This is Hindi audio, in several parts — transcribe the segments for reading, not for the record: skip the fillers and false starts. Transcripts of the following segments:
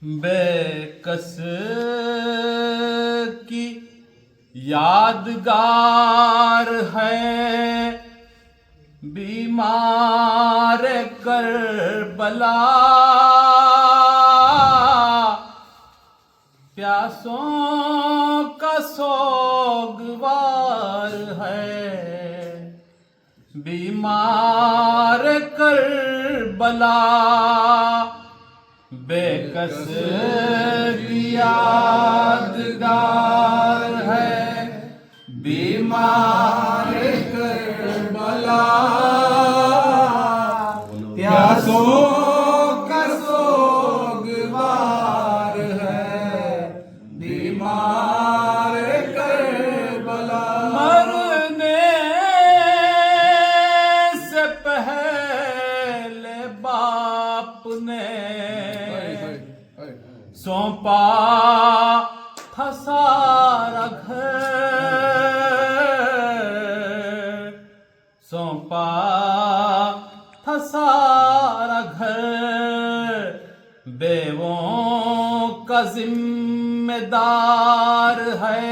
बेकस की यादगार है बीमार करबला, प्यासों का सोगवार है बीमार करबला। बेकस की यादगार है बीमार करबला, प्यासों का सोगवार है बीमार करबला। मरने से पहले बाप ने सौंपा था सारा घर, सौंपा था सारा घर। बेवों का जिम्मेदार है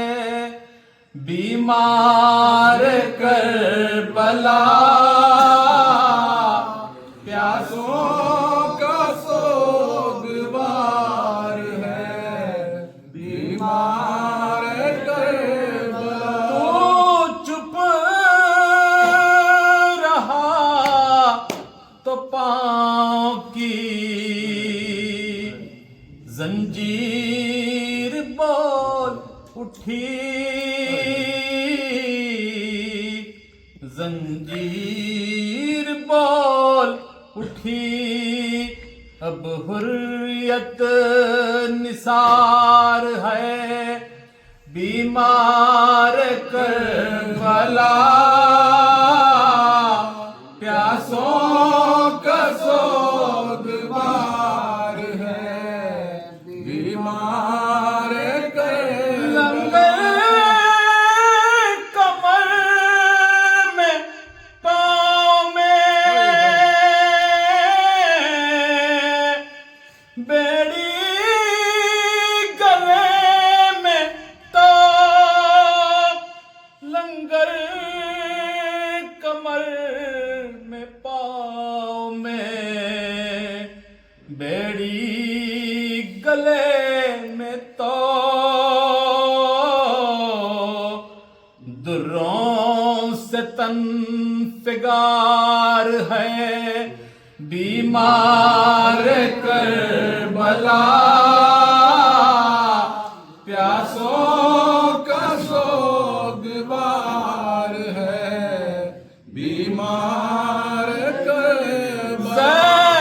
बीमार करबला, प्यासों का सोगवार है बीमार करबला। तू चुप रहा तो पाँव की जंजीर बोल उठी, जंजीर बोल उठी। अब हुर्रियत निसार है बीमार करबला, प्यासों का सोगवार है बीमार करबला। लंगर कमर में पाँव में बेड़ी गले में तो लंगर कमर में पाँव में बेड़ी गले में तो दुर्रों से तन फिगार है बीमार करबला, प्यासों का सोगवार है बीमार करबला।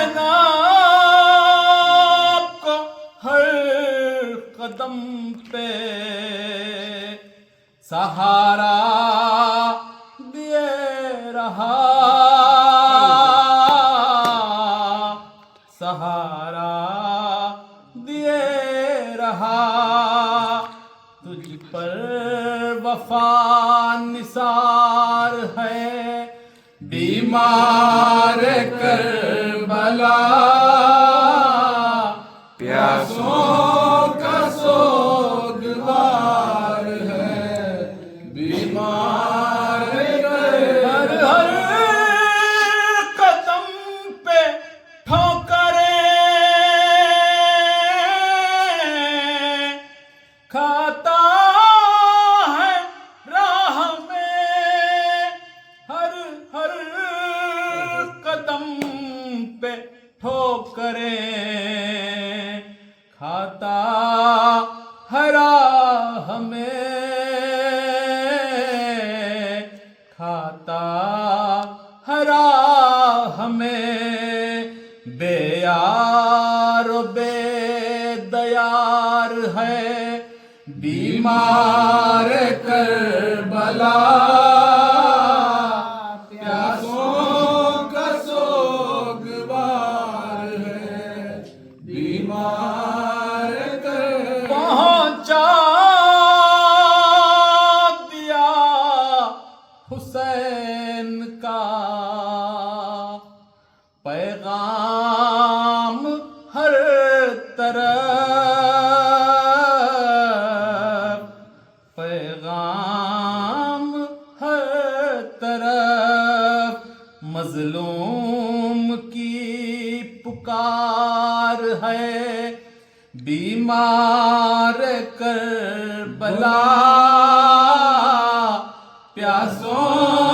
ज़ैनब को हर कदम पे सहारा दिए रहा, सहारा दिए रहा। तुझ पर वफा निसार है बीमार करबला, प्यासों का सोगवार है बीमार हर करबला। हर कदम पे ठोकरें खाता है राह में, हर हर कदम पे ठोकरें खाता है राह में, खाता है राह में। बेयार बेदयार है बीमार करबला, प्यासों का सोगवार है बीमार करबला। पहुंचा दिया हुसैन का पैगाम हर तरफ, पैगाम हर तरफ मजलूम की पुकार है, बीमार करबला प्यासों